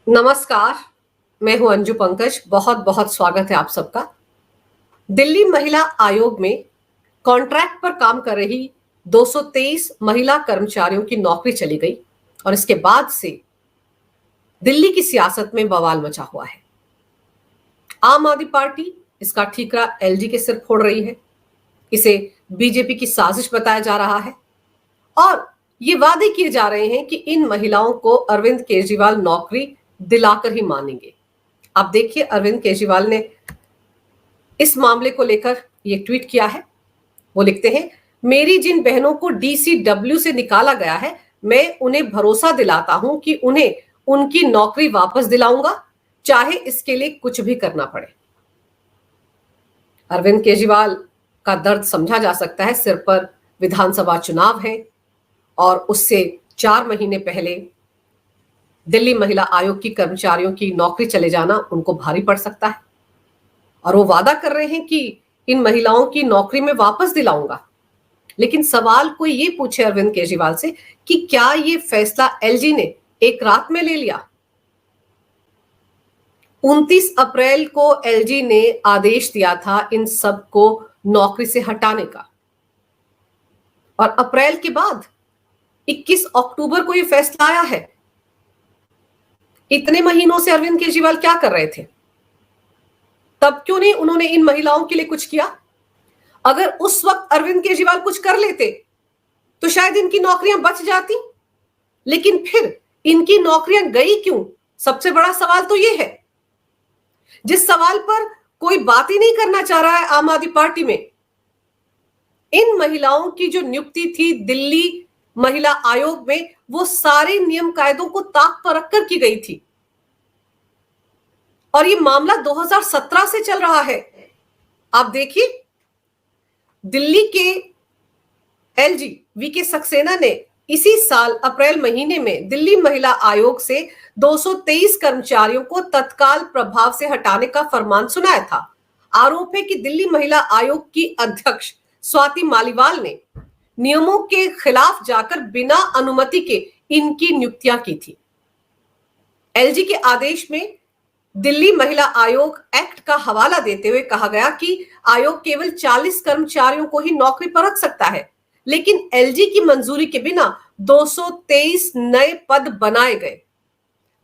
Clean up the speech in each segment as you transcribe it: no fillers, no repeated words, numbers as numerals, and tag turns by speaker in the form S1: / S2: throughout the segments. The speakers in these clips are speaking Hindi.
S1: नमस्कार। मैं हूं अंजू पंकज। बहुत बहुत स्वागत है आप सबका। दिल्ली महिला आयोग में कॉन्ट्रैक्ट पर काम कर रही 223 महिला कर्मचारियों की नौकरी चली गई और इसके बाद से दिल्ली की सियासत में बवाल मचा हुआ है। आम आदमी पार्टी इसका ठीकरा एलजी के सिर फोड़ रही है। इसे बीजेपी की साजिश बताया जा रहा है और ये वादे किए जा रहे हैं कि इन महिलाओं को अरविंद केजरीवाल नौकरी दिलाकर ही मानेंगे। आप देखिए, अरविंद केजरीवाल ने इस मामले को लेकर ये ट्वीट किया है। वो लिखते हैं, मेरी जिन बहनों को डीसीडब्ल्यू से निकाला गया है, मैं उन्हें भरोसा दिलाता हूं कि उन्हें उनकी नौकरी वापस दिलाऊंगा, चाहे इसके लिए कुछ भी करना पड़े। अरविंद केजरीवाल का दर्द समझा जा सकता है। सिर पर विधानसभा चुनाव है और उससे 4 महीने पहले दिल्ली महिला आयोग की कर्मचारियों की नौकरी चले जाना उनको भारी पड़ सकता है और वो वादा कर रहे हैं कि इन महिलाओं की नौकरी में वापस दिलाऊंगा। लेकिन सवाल कोई ये पूछे अरविंद केजरीवाल से कि क्या ये फैसला एलजी ने एक रात में ले लिया? 29 अप्रैल को एलजी ने आदेश दिया था इन सब को नौकरी से हटाने का और अप्रैल के बाद 21 अक्टूबर को ये फैसला आया है। इतने महीनों से अरविंद केजरीवाल क्या कर रहे थे? तब क्यों नहीं उन्होंने इन महिलाओं के लिए कुछ किया? अगर उस वक्त अरविंद केजरीवाल कुछ कर लेते तो शायद इनकी नौकरियां बच जाती। लेकिन फिर इनकी नौकरियां गई क्यों? सबसे बड़ा सवाल तो यह है, जिस सवाल पर कोई बात ही नहीं करना चाह रहा है आम आदमी पार्टी में। इन महिलाओं की जो नियुक्ति थी दिल्ली महिला आयोग में, वो सारे नियम कायदों को ताक पर रखकर की गई थी और ये मामला 2017 से चल रहा है। आप देखिए, दिल्ली के एलजी वीके सक्सेना ने इसी साल अप्रैल महीने में दिल्ली महिला आयोग से 223 कर्मचारियों को तत्काल प्रभाव से हटाने का फरमान सुनाया था। आरोप है कि दिल्ली महिला आयोग की अध्यक्ष स्वाति मालीवाल ने नियमों के खिलाफ जाकर बिना अनुमति के इनकी नियुक्तियां की थी। एलजी के आदेश में दिल्ली महिला आयोग एक्ट का हवाला देते हुए कहा गया कि आयोग केवल 40 कर्मचारियों को ही नौकरी पर रख सकता है, लेकिन एलजी की मंजूरी के बिना 223 नए पद बनाए गए।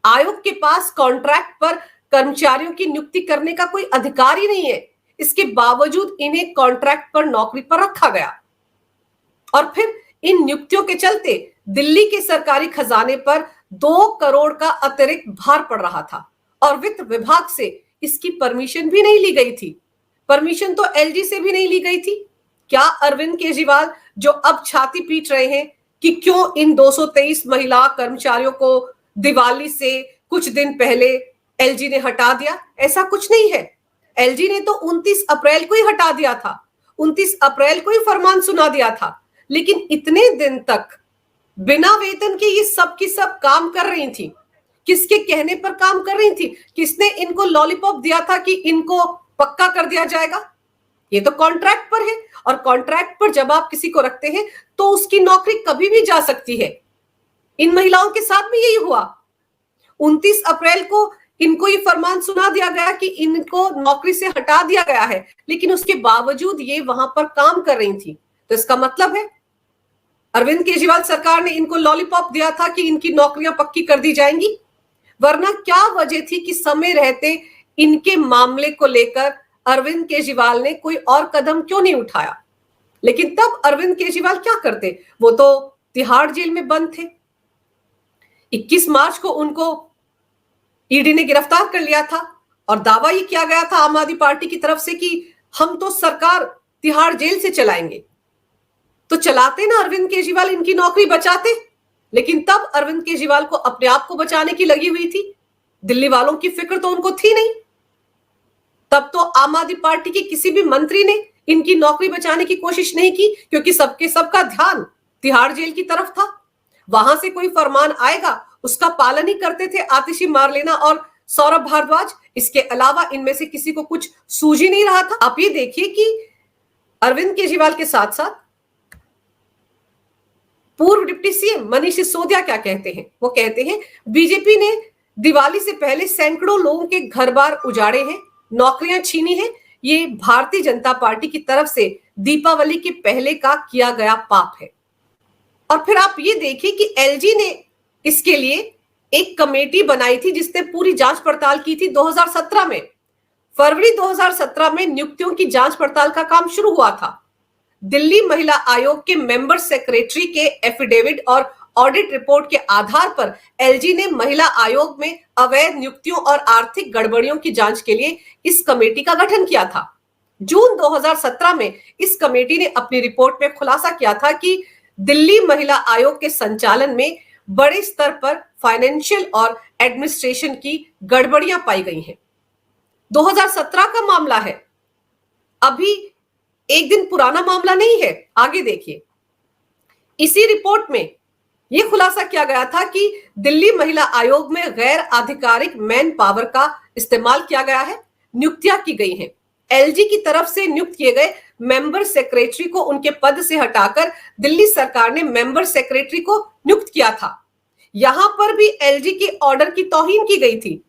S1: आयोग के पास कॉन्ट्रैक्ट पर कर्मचारियों की नियुक्ति करने का कोई अधिकार ही नहीं है। इसके बावजूद इन्हें कॉन्ट्रैक्ट पर नौकरी पर रखा गया और फिर इन नियुक्तियों के चलते दिल्ली के सरकारी खजाने पर 2 करोड़ का अतिरिक्त भार पड़ रहा था और वित्त विभाग से इसकी परमिशन भी नहीं ली गई थी। परमिशन तो एलजी से भी नहीं ली गई थी। क्या अरविंद केजरीवाल, जो अब छाती पीट रहे हैं कि क्यों इन 223 महिला कर्मचारियों को दिवाली से कुछ दिन पहले एलजी ने हटा दिया, ऐसा कुछ नहीं है। एलजी ने तो 29 अप्रैल को ही हटा दिया था, 29 अप्रैल को ही फरमान सुना दिया था। लेकिन इतने दिन तक बिना वेतन के ये सब की सब काम कर रही थी। किसके कहने पर काम कर रही थी? किसने इनको लॉलीपॉप दिया था कि इनको पक्का कर दिया जाएगा? ये तो कॉन्ट्रैक्ट पर है और कॉन्ट्रैक्ट पर जब आप किसी को रखते हैं तो उसकी नौकरी कभी भी जा सकती है। इन महिलाओं के साथ भी यही हुआ। 29 अप्रैल को इनको ये फरमान सुना दिया गया कि इनको नौकरी से हटा दिया गया है, लेकिन उसके बावजूद ये वहां पर काम कर रही थी। तो इसका मतलब है अरविंद केजरीवाल सरकार ने इनको लॉलीपॉप दिया था कि इनकी नौकरियां पक्की कर दी जाएंगी। वरना क्या वजह थी कि समय रहते इनके मामले को लेकर अरविंद केजरीवाल ने कोई और कदम क्यों नहीं उठाया? लेकिन तब अरविंद केजरीवाल क्या करते? वो तो तिहाड़ जेल में बंद थे। 21 मार्च को उनको ईडी ने गिरफ्तार कर लिया था और दावा ये किया गया था आम आदमी पार्टी की तरफ से कि हम तो सरकार तिहाड़ जेल से चलाएंगे। तो चलाते ना अरविंद केजरीवाल, इनकी नौकरी बचाते। लेकिन तब अरविंद केजरीवाल को अपने आप को बचाने की लगी हुई थी। दिल्ली वालों की फिक्र तो उनको थी नहीं। तब तो आम आदमी पार्टी के किसी भी मंत्री ने इनकी नौकरी बचाने की कोशिश नहीं की, क्योंकि सबका ध्यान तिहाड़ जेल की तरफ था। वहां से कोई फरमान आएगा उसका पालन ही करते थे आतिशी मारलेना और सौरभ भारद्वाज। इसके अलावा इनमें से किसी को कुछ सूझ ही नहीं रहा था। आप ये देखिए कि अरविंद केजरीवाल के साथ साथ पूर्व डिप्टी सीएम मनीष सिसोदिया क्या कहते हैं। वो कहते हैं बीजेपी ने दिवाली से पहले सैकड़ों लोगों के घर बार उजाड़े हैं, नौकरियां छीनी हैं। ये भारतीय जनता पार्टी की तरफ से दीपावली के पहले का किया गया पाप है। और फिर आप ये देखिए कि एलजी ने इसके लिए एक कमेटी बनाई थी जिसने पूरी जांच पड़ताल की थी 2017 में। फरवरी 2017 में नियुक्तियों की जांच पड़ताल का काम शुरू हुआ था। दिल्ली महिला आयोग के मेंबर सेक्रेटरी के एफिडेविट और ऑडिट रिपोर्ट के आधार पर एलजी ने महिला आयोग में अवैध नियुक्तियों और आर्थिक गड़बड़ियों की जांच के लिए इस कमेटी का गठन किया था। जून 2017 में इस कमेटी ने अपनी रिपोर्ट में खुलासा किया था कि दिल्ली महिला आयोग के संचालन में बड़े स्तर पर फाइनेंशियल और एडमिनिस्ट्रेशन की गड़बड़ियां पाई गई हैं। 2017 का मामला है, अभी एक दिन पुराना मामला नहीं है। आगे देखिए, इसी रिपोर्ट में यह खुलासा किया गया था कि दिल्ली महिला आयोग में गैर आधिकारिक मैन पावर का इस्तेमाल किया गया है, नियुक्तियां की गई हैं। एलजी की तरफ से नियुक्त किए गए मेंबर सेक्रेटरी को उनके पद से हटाकर दिल्ली सरकार ने मेंबर सेक्रेटरी को नियुक्त किया था। यहां पर भी एलजी के ऑर्डर की तौहीन की गई थी।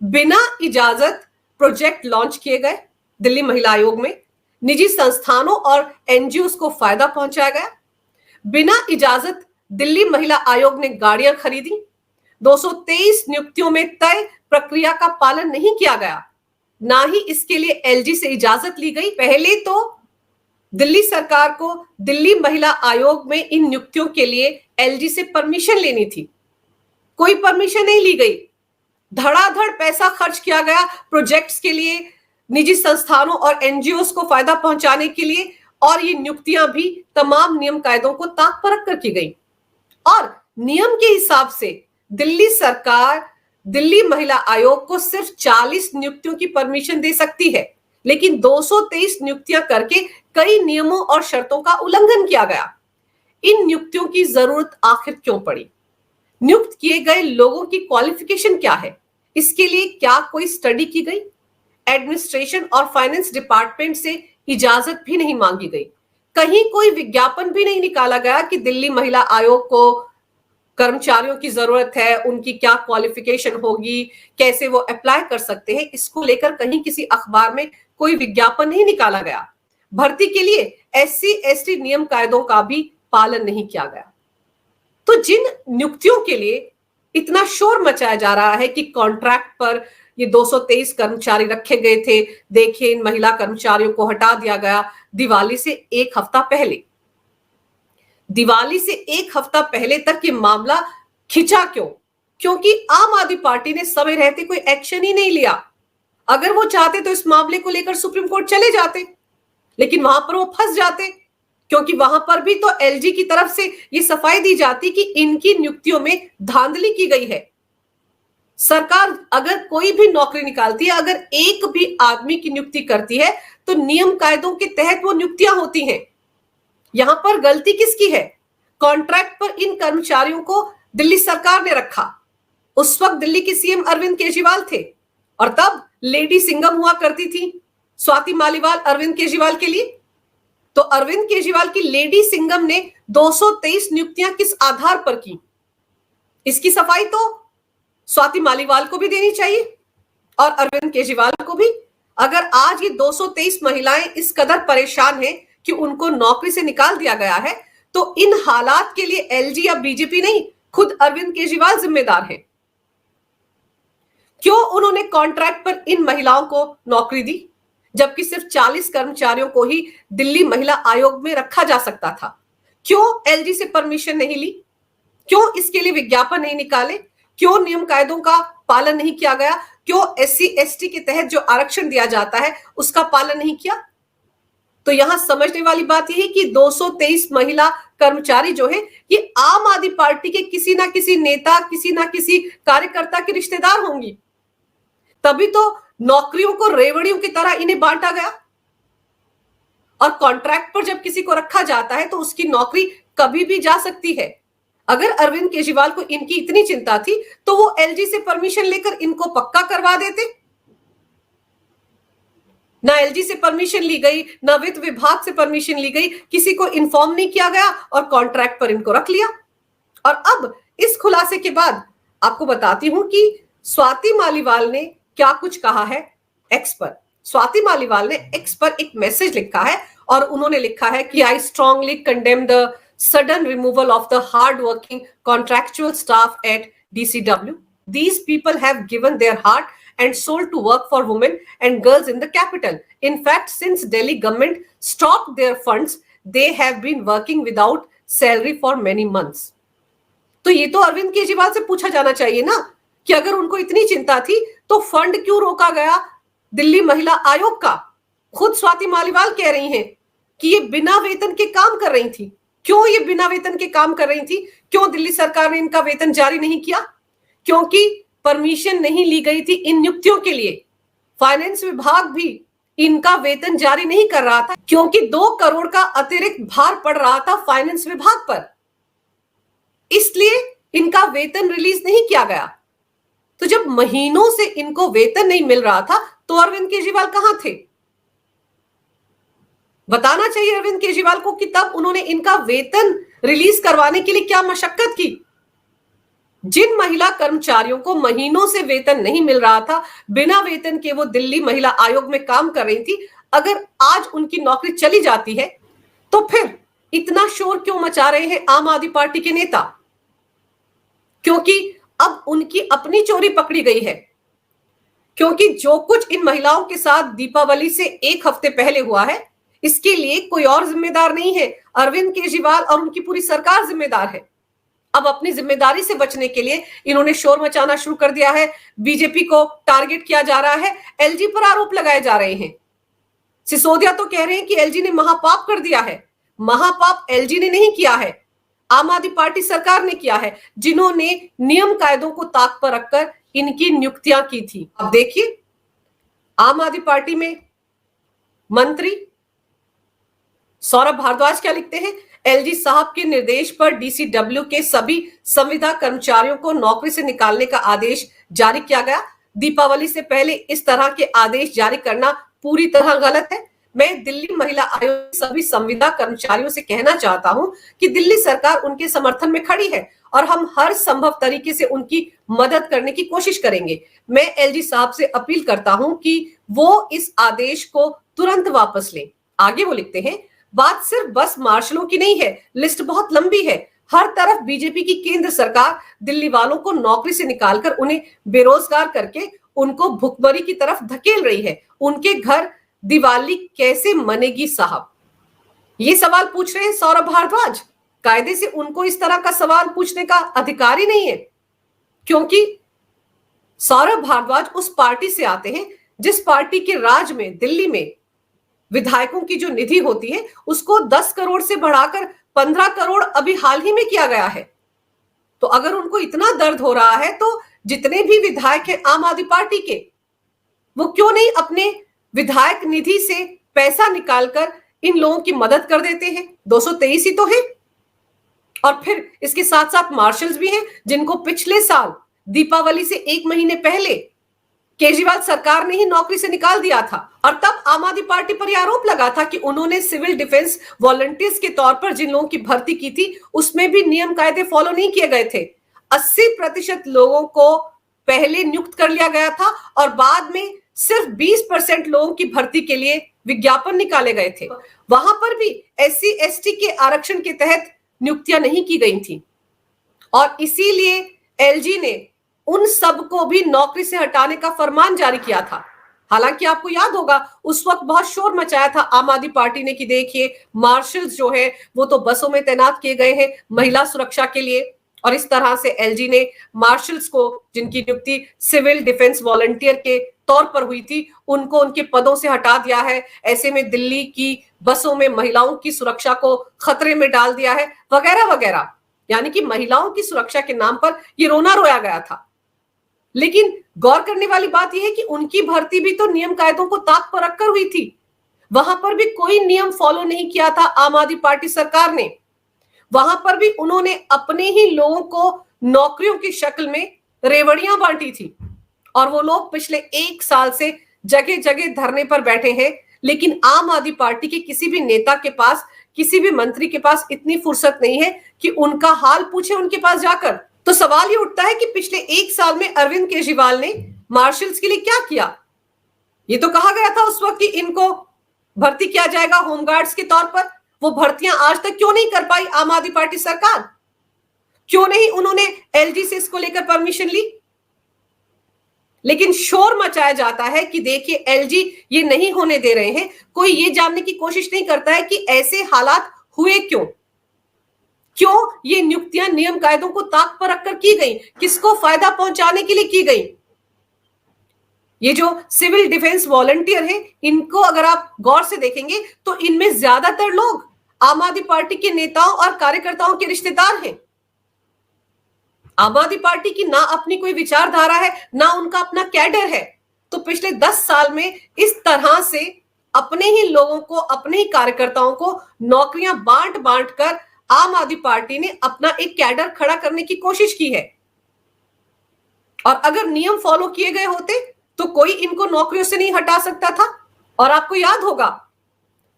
S1: बिना इजाजत प्रोजेक्ट लॉन्च किए गए दिल्ली महिला आयोग में, निजी संस्थानों और एनजीओ को फायदा पहुंचाया गया। बिना इजाजत दिल्ली महिला आयोग ने गाड़ियां खरीदी। 223 नियुक्तियों में तय प्रक्रिया का पालन नहीं किया गया, ना ही इसके लिए एलजी से इजाजत ली गई। पहले तो दिल्ली सरकार को दिल्ली महिला आयोग में इन नियुक्तियों के लिए एलजी से परमिशन लेनी थी, कोई परमिशन नहीं ली गई। धड़ाधड़ पैसा खर्च किया गया प्रोजेक्ट्स के लिए, निजी संस्थानों और एनजीओ को फायदा पहुंचाने के लिए, और ये नियुक्तियां भी तमाम नियम कायदों को ताक पर रखकर की गई। और नियम के हिसाब से दिल्ली सरकार दिल्ली महिला आयोग को सिर्फ 40 नियुक्तियों की परमिशन दे सकती है, लेकिन 223 नियुक्तियां करके कई नियमों और शर्तों का उल्लंघन किया गया। इन नियुक्तियों की जरूरत आखिर क्यों पड़ी? नियुक्त किए गए लोगों की क्वालिफिकेशन क्या है? इसके लिए क्या कोई स्टडी की गई? एडमिनिस्ट्रेशन और फाइनेंस डिपार्टमेंट से इजाजत भी नहीं मांगी गई। कहीं कोई विज्ञापन भी नहीं निकाला गया कि दिल्ली महिला आयोग को कर्मचारियों की जरूरत है, उनकी क्या क्वालिफिकेशन होगी, कैसे वो अप्लाई कर सकते हैं। इसको लेकर कहीं किसी अखबार में कोई विज्ञापन नहीं निकाला गया। भर्ती के लिए एससी एसटी नियम कायदों का भी पालन नहीं किया गया। तो जिन नियुक्तियों के लिए इतना शोर मचाया जा रहा है कि कॉन्ट्रैक्ट पर ये 223 कर्मचारी रखे गए थे, देखिए इन महिला कर्मचारियों को हटा दिया गया दिवाली से एक हफ्ता पहले। दिवाली से एक हफ्ता पहले तक ये मामला खिंचा क्यों? क्योंकि आम आदमी पार्टी ने समय रहते कोई एक्शन ही नहीं लिया। अगर वो चाहते तो इस मामले को लेकर सुप्रीम कोर्ट चले जाते, लेकिन वहां पर वो फंस जाते, क्योंकि वहां पर भी तो एलजी की तरफ से ये सफाई दी जाती कि इनकी नियुक्तियों में धांधली की गई है। सरकार अगर कोई भी नौकरी निकालती है, अगर एक भी आदमी की नियुक्ति करती है तो नियम कायदों के तहत वो नियुक्तियां होती हैं। यहां पर गलती किसकी है? कॉन्ट्रैक्ट पर इन कर्मचारियों को दिल्ली सरकार ने रखा। उस वक्त दिल्ली के सीएम अरविंद केजरीवाल थे, और तब लेडी सिंघम हुआ करती थी स्वाति मालीवाल अरविंद केजरीवाल के लिए। तो अरविंद केजरीवाल की लेडी सिंघम ने 223 नियुक्तियां किस आधार पर की? इसकी सफाई तो स्वाति मालीवाल को भी देनी चाहिए और अरविंद केजरीवाल को भी। अगर आज ये 223 महिलाएं इस कदर परेशान हैं कि उनको नौकरी से निकाल दिया गया है, तो इन हालात के लिए एलजी या बीजेपी नहीं, खुद अरविंद केजरीवाल जिम्मेदार हैं। क्यों उन्होंने कॉन्ट्रैक्ट पर इन महिलाओं को नौकरी दी, जबकि सिर्फ 40 कर्मचारियों को ही दिल्ली महिला आयोग में रखा जा सकता था? क्यों एलजी से परमिशन नहीं ली? क्यों इसके लिए विज्ञापन नहीं निकाले? क्यों नियम कायदों का पालन नहीं किया गया? क्यों एससी एसटी के तहत जो आरक्षण दिया जाता है उसका पालन नहीं किया? तो यहां समझने वाली बात यह है कि 223 महिला कर्मचारी जो है ये आम आदमी पार्टी के किसी ना किसी नेता, किसी ना किसी कार्यकर्ता के रिश्तेदार होंगी, तभी तो नौकरियों को रेवड़ियों की तरह इन्हें बांटा गया। और कॉन्ट्रैक्ट पर जब किसी को रखा जाता है तो उसकी नौकरी कभी भी जा सकती है। अगर अरविंद केजरीवाल को इनकी इतनी चिंता थी तो वो एलजी से परमिशन लेकर इनको पक्का करवा देते। ना एलजी से परमिशन ली गई, ना वित्त विभाग से परमिशन ली गई, किसी को इन्फॉर्म नहीं किया गया और कॉन्ट्रैक्ट पर इनको रख लिया। और अब इस खुलासे के बाद आपको बताती हूं कि स्वाति मालीवाल ने क्या कुछ कहा है एक्स पर। स्वाति मालीवाल ने एक्स पर एक मैसेज लिखा है और उन्होंने लिखा है कि I strongly condemn the sudden removal of the hard working contractual staff at DCW. These people have given their heart and soul to work for women and girls in the capital. In fact, since Delhi government stopped their funds, they have been working without salary for many months. तो ये तो अरविंद केजरीवाल से पूछा जाना चाहिए ना कि अगर उनको इतनी चिंता थी तो फंड क्यों रोका गया दिल्ली महिला आयोग का। खुद स्वाति मालीवाल कह रही हैं कि ये बिना वेतन के काम कर रही थी। क्यों ये बिना वेतन के काम कर रही थी? क्यों दिल्ली सरकार ने इनका वेतन जारी नहीं किया? क्योंकि परमिशन नहीं ली गई थी इन नियुक्तियों के लिए। फाइनेंस विभाग भी इनका वेतन जारी नहीं कर रहा था क्योंकि 2 करोड़ का अतिरिक्त भार पड़ रहा था फाइनेंस विभाग पर, इसलिए इनका वेतन रिलीज नहीं किया गया। तो जब महीनों से इनको वेतन नहीं मिल रहा था तो अरविंद केजरीवाल कहां थे? बताना चाहिए अरविंद केजरीवाल को कि तब उन्होंने इनका वेतन रिलीज करवाने के लिए क्या मशक्कत की। जिन महिला कर्मचारियों को महीनों से वेतन नहीं मिल रहा था, बिना वेतन के वो दिल्ली महिला आयोग में काम कर रही थी, अगर आज उनकी नौकरी चली जाती है तो फिर इतना शोर क्यों मचा रहे हैं आम आदमी पार्टी के नेता? क्योंकि अब उनकी अपनी चोरी पकड़ी गई है। क्योंकि जो कुछ इन महिलाओं के साथ दीपावली से 1 हफ्ते पहले हुआ है, इसके लिए कोई और जिम्मेदार नहीं है, अरविंद केजरीवाल और उनकी पूरी सरकार जिम्मेदार है। अब अपनी जिम्मेदारी से बचने के लिए इन्होंने शोर मचाना शुरू कर दिया है। बीजेपी को टारगेट किया जा रहा है, एलजी पर आरोप लगाए जा रहे हैं। सिसोदिया तो कह रहे हैं कि एलजी ने महापाप कर दिया है। महापाप एलजी ने नहीं किया है, आम आदमी पार्टी सरकार ने किया है, जिन्होंने नियम कायदों को ताक पर रखकर इनकी नियुक्तियां की थी। अब देखिए, आम आदमी पार्टी में मंत्री सौरभ भारद्वाज क्या लिखते हैं? एलजी साहब के निर्देश पर डीसीडब्ल्यू के सभी संविदा कर्मचारियों को नौकरी से निकालने का आदेश जारी किया गया। दीपावली से पहले इस तरह के आदेश जारी करना पूरी तरह गलत है। मैं दिल्ली महिला आयोग के सभी संविदा कर्मचारियों से कहना चाहता हूं कि दिल्ली सरकार उनके समर्थन में खड़ी है और हम हर संभव तरीके से उनकी मदद करने की कोशिश करेंगे। मैं एलजी साहब से अपील करता हूं कि वो इस आदेश को तुरंत वापस लें। आगे वो लिखते हैं, बात सिर्फ बस मार्शलों की नहीं है, लिस्ट बहुत लंबी है। हर तरफ बीजेपी की केंद्र सरकार दिल्ली वालों को नौकरी से निकालकर उन्हें बेरोजगार करके उनको भुखमरी की तरफ धकेल रही है। उनके घर दिवाली कैसे मनेगी साहब? ये सवाल पूछ रहे हैं सौरभ भारद्वाज। कायदे से उनको इस तरह का सवाल पूछने का अधिकार ही नहीं है, क्योंकि सौरभ भारद्वाज उस पार्टी से आते हैं जिस पार्टी के राज में दिल्ली में विधायकों की जो निधि होती है उसको 10 करोड़ से बढ़ाकर 15 करोड़ अभी हाल ही में किया गया है। तो अगर उनको इतना दर्द हो रहा है तो जितने भी विधायक हैं आम आदमी पार्टी के, वो क्यों नहीं अपने विधायक निधि से पैसा निकालकर इन लोगों की मदद कर देते हैं? 223 ही तो है। और फिर इसके साथ साथ मार्शल्स भी हैं जिनको पिछले साल दीपावली से 1 महीने पहले केजरीवाल सरकार ने ही नौकरी से निकाल दिया था। और तब आम आदमी पार्टी पर यह आरोप लगा था कि उन्होंने सिविल डिफेंस वॉलंटियर्स के तौर पर जिन लोगों की भर्ती की थी उसमें भी नियम कायदे फॉलो नहीं किए गए थे। 80% लोगों को पहले नियुक्त कर लिया गया था और बाद में सिर्फ 20% लोगों की भर्ती के लिए विज्ञापन निकाले गए थे। वहां पर भी SC ST के आरक्षण के तहत नियुक्तियां नहीं की गई थी और इसीलिए एलजी ने उन सबको भी नौकरी से हटाने का फरमान जारी किया था। हालांकि आपको याद होगा उस वक्त बहुत शोर मचाया था आम आदमी पार्टी ने कि देखिए मार्शल्स जो है वो तो बसों में तैनात किए गए हैं महिला सुरक्षा के लिए, और इस तरह से एलजी ने मार्शल्स को जिनकी नियुक्ति सिविल डिफेंस वॉलंटियर के तौर पर हुई थी उनको उनके पदों से हटा दिया है। ऐसे में दिल्ली की बसों में महिलाओं की सुरक्षा को खतरे में डाल दिया है वगैरह वगैरह। यानी कि महिलाओं की सुरक्षा के नाम पर ये रोना रोया गया था। लेकिन गौर करने वाली बात यह है कि उनकी भर्ती भी तो नियम कायदों को ताक पर रखकर हुई थी। वहां पर भी कोई नियम फॉलो नहीं किया था आम आदमी पार्टी सरकार ने। वहां पर भी उन्होंने अपने ही लोगों को नौकरियों की शक्ल में रेवड़ियां बांटी थी और वो लोग पिछले 1 साल से जगह जगह धरने पर बैठे हैं। लेकिन आम आदमी पार्टी के किसी भी नेता के पास, किसी भी मंत्री के पास इतनी फुर्सत नहीं है कि उनका हाल पूछे उनके पास जाकर। तो सवाल ये उठता है कि पिछले 1 साल में अरविंद केजरीवाल ने मार्शल्स के लिए क्या किया। ये तो कहा गया था उस वक्त कि इनको भर्ती किया जाएगा होमगार्ड्स के तौर पर। वो भर्तियां आज तक क्यों नहीं कर पाई आम आदमी पार्टी सरकार? क्यों नहीं उन्होंने एलजी से इसको लेकर परमिशन ली? लेकिन शोर मचाया जाता है कि देखिए एलजी ये नहीं होने दे रहे हैं। कोई ये जानने की कोशिश नहीं करता है कि ऐसे हालात हुए क्यों, क्यों ये नियुक्तियां नियम कायदों को ताक पर रखकर की गई, किसको फायदा पहुंचाने के लिए की गई। ये जो सिविल डिफेंस वॉलंटियर है, इनको अगर आप गौर से देखेंगे तो इनमें ज्यादातर लोग आम आदमी पार्टी के नेताओं और कार्यकर्ताओं के रिश्तेदार हैं। आम आदमी पार्टी की ना अपनी कोई विचारधारा है, ना उनका अपना कैडर है। तो पिछले 10 साल में इस तरह से अपने ही लोगों को, अपने ही कार्यकर्ताओं को नौकरियां बांट बांट कर आम आदमी पार्टी ने अपना एक कैडर खड़ा करने की कोशिश की है। और अगर नियम फॉलो किए गए होते तो कोई इनको नौकरियों से नहीं हटा सकता था। और आपको याद होगा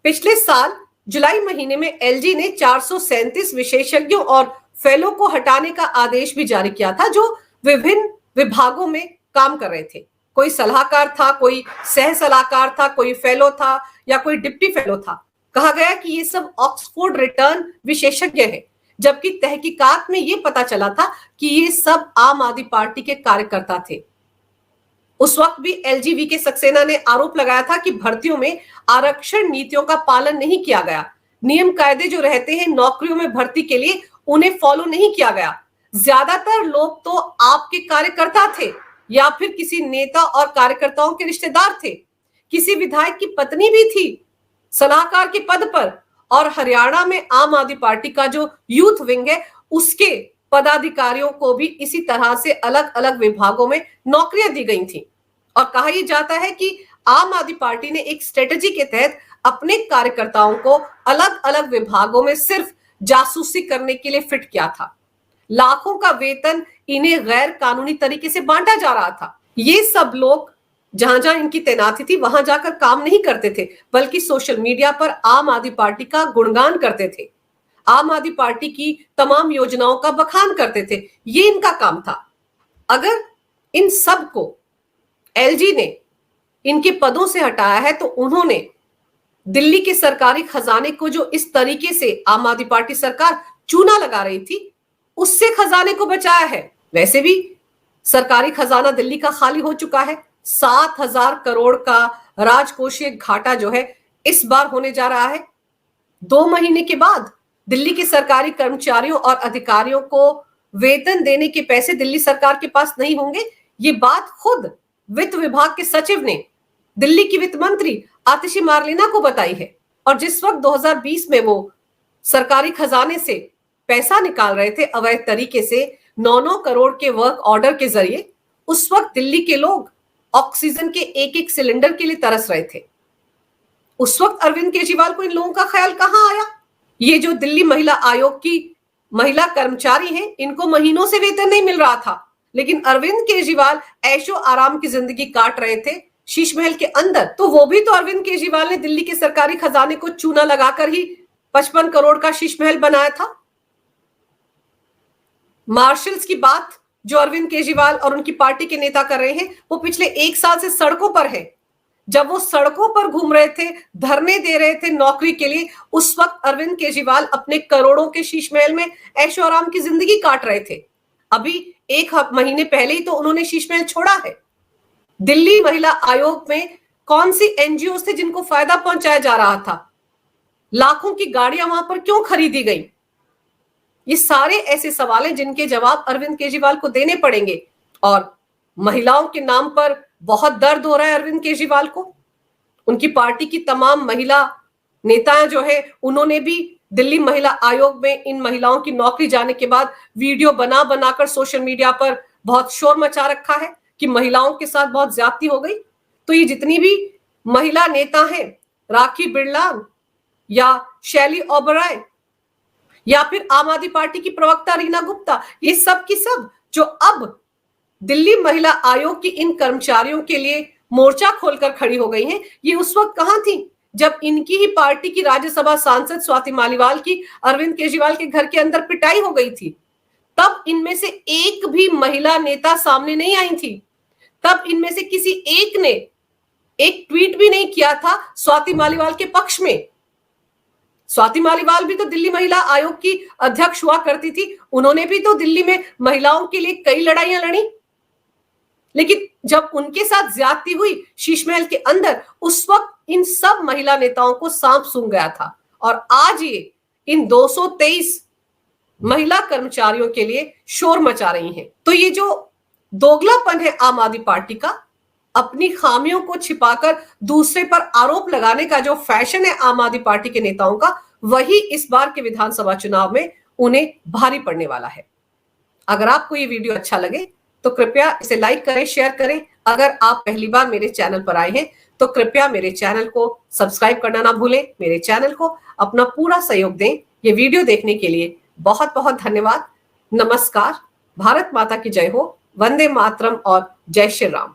S1: पिछले साल जुलाई महीने में एलजी ने 437 विशेषज्ञों और फेलो को हटाने का आदेश भी जारी किया था, जो विभिन्न विभागों में काम कर रहे थे। कोई सलाहकार था, कोई सह सलाहकार था, कोई फेलो था या कोई डिप्टी फेलो था। कहा गया कि ये सब ऑक्सफोर्ड रिटर्न विशेषज्ञ हैं, जबकि तहकीकात में ये पता चला था कि ये सब आम आदमी पार्टी के कार्यकर्ता थे। उस वक्त भी एलजी के सक्सेना ने आरोप लगाया था कि भर्तियों में आरक्षण नीतियों का पालन नहीं किया गया। नियम कायदे जो रहते हैं नौकरियों में भर्ती के लिए, उन्हें फॉलो नहीं किया गया। ज्यादातर लोग तो आपके कार्यकर्ता थे या फिर किसी नेता और कार्यकर्ताओं के रिश्तेदार थे। किसी विधायक की पत्नी भी थी सलाहकार के पद पर। और हरियाणा में आम आदमी पार्टी का जो यूथ विंग है, उसके पदाधिकारियों को भी इसी तरह से अलग अलग विभागों में नौकरियां दी गई थी। और कहा यह जाता है कि आम आदमी पार्टी ने एक स्ट्रेटजी के तहत अपने कार्यकर्ताओं को अलग अलग विभागों में सिर्फ जासूसी करने के लिए फिट किया था। लाखों का वेतन इन्हें गैर कानूनी तरीके से बांटा जा रहा था। ये सब लोग जहां जहां इनकी तैनाती थी वहां जाकर काम नहीं करते थे, बल्कि सोशल मीडिया पर आम आदमी पार्टी का गुणगान करते थे, आम आदमी पार्टी की तमाम योजनाओं का बखान करते थे। ये इनका काम था। अगर इन सब को एलजी ने इनके पदों से हटाया है तो उन्होंने दिल्ली के सरकारी खजाने को, जो इस तरीके से आम आदमी पार्टी सरकार चूना लगा रही थी, उससे खजाने को बचाया है। वैसे भी सरकारी खजाना दिल्ली का खाली हो चुका है। 7,000 करोड़ का राजकोषीय घाटा जो है इस बार होने जा रहा है। 2 महीने के बाद दिल्ली के सरकारी कर्मचारियों और अधिकारियों को वेतन देने के पैसे दिल्ली सरकार के पास नहीं होंगे। ये बात खुद वित्त विभाग के सचिव ने दिल्ली की वित्त मंत्री आतिशी मार्लेना को बताई है। और जिस वक्त 2020 में वो सरकारी खजाने से पैसा निकाल रहे थे अवैध तरीके से 9-9 करोड़ के वर्क ऑर्डर के जरिए, उस वक्त दिल्ली के लोग ऑक्सीजन के एक एक सिलेंडर के लिए तरस रहे थे। उस वक्त अरविंद केजरीवाल को इन लोगों का ख्याल कहां आया? ये जो दिल्ली महिला आयोग की महिला कर्मचारी हैं, इनको महीनों से वेतन नहीं मिल रहा था, लेकिन अरविंद केजरीवाल ऐशो आराम की जिंदगी काट रहे थे शीश महल के अंदर। तो वो भी तो अरविंद केजरीवाल ने दिल्ली के सरकारी खजाने को चूना लगाकर ही 55 करोड़ का शीश महल बनाया था। मार्शल्स की बात जो अरविंद केजरीवाल और उनकी पार्टी के नेता कर रहे हैं, वो पिछले 1 साल से सड़कों पर है। जब वो सड़कों पर घूम रहे थे, धरने दे रहे थे नौकरी के लिए, उस वक्त अरविंद केजरीवाल अपने करोड़ों के शीश महल में ऐशो आराम की जिंदगी काट रहे थे। अभी 1 महीने पहले ही तो उन्होंने शीश महल छोड़ा है। दिल्ली महिला आयोग में कौन सी एनजीओ थे जिनको फायदा पहुंचाया जा रहा था? लाखों की गाड़ियां वहां पर क्यों खरीदी गई? ये सारे ऐसे सवाल हैं जिनके जवाब अरविंद केजरीवाल को देने पड़ेंगे। और महिलाओं के नाम पर बहुत दर्द हो रहा है अरविंद केजरीवाल को। उनकी पार्टी की तमाम महिला नेताएं जो है, उन्होंने भी दिल्ली महिला आयोग में इन महिलाओं की नौकरी जाने के बाद वीडियो बना बनाकर सोशल मीडिया पर बहुत शोर मचा रखा है कि महिलाओं के साथ बहुत ज्यादती हो गई। तो ये जितनी भी महिला नेता हैं, राखी बिरला या शैली ओबराय या फिर आम आदमी पार्टी की प्रवक्ता रीना गुप्ता, ये सब की सब जो अब दिल्ली महिला आयोग की इन कर्मचारियों के लिए मोर्चा खोलकर खड़ी हो गई हैं, ये उस वक्त कहां थी जब इनकी ही पार्टी की राज्यसभा सांसद स्वाति मालीवाल की अरविंद केजरीवाल के घर के अंदर पिटाई हो गई थी। तब इनमें से एक भी महिला नेता सामने नहीं आई थी। तब इनमें से किसी एक ने एक ट्वीट भी नहीं किया था स्वाति मालीवाल के पक्ष में। स्वाति मालीवाल भी तो दिल्ली महिला आयोग की अध्यक्ष हुआ करती थी, उन्होंने भी तो दिल्ली में महिलाओं के लिए कई लड़ाइयां लड़ी। लेकिन जब उनके साथ ज्यादती हुई शीश महल के अंदर, उस वक्त इन सब महिला नेताओं को सांप सूंघ गया था। और आज ये इन 223 महिला कर्मचारियों के लिए शोर मचा रही हैं। तो ये जो दोगलापन है आम आदमी पार्टी का, अपनी खामियों को छिपाकर दूसरे पर आरोप लगाने का जो फैशन है आम आदमी पार्टी के नेताओं का, वही इस बार के विधानसभा चुनाव में उन्हें भारी पड़ने वाला है। अगर आपको ये वीडियो अच्छा लगे तो कृपया इसे लाइक करें, शेयर करें। अगर आप पहली बार मेरे चैनल पर आए हैं तो कृपया मेरे चैनल को सब्सक्राइब करना ना भूलें। मेरे चैनल को अपना पूरा सहयोग दें। ये वीडियो देखने के लिए बहुत बहुत धन्यवाद। नमस्कार। भारत माता की जय हो। वंदे मातरम और जय श्री राम।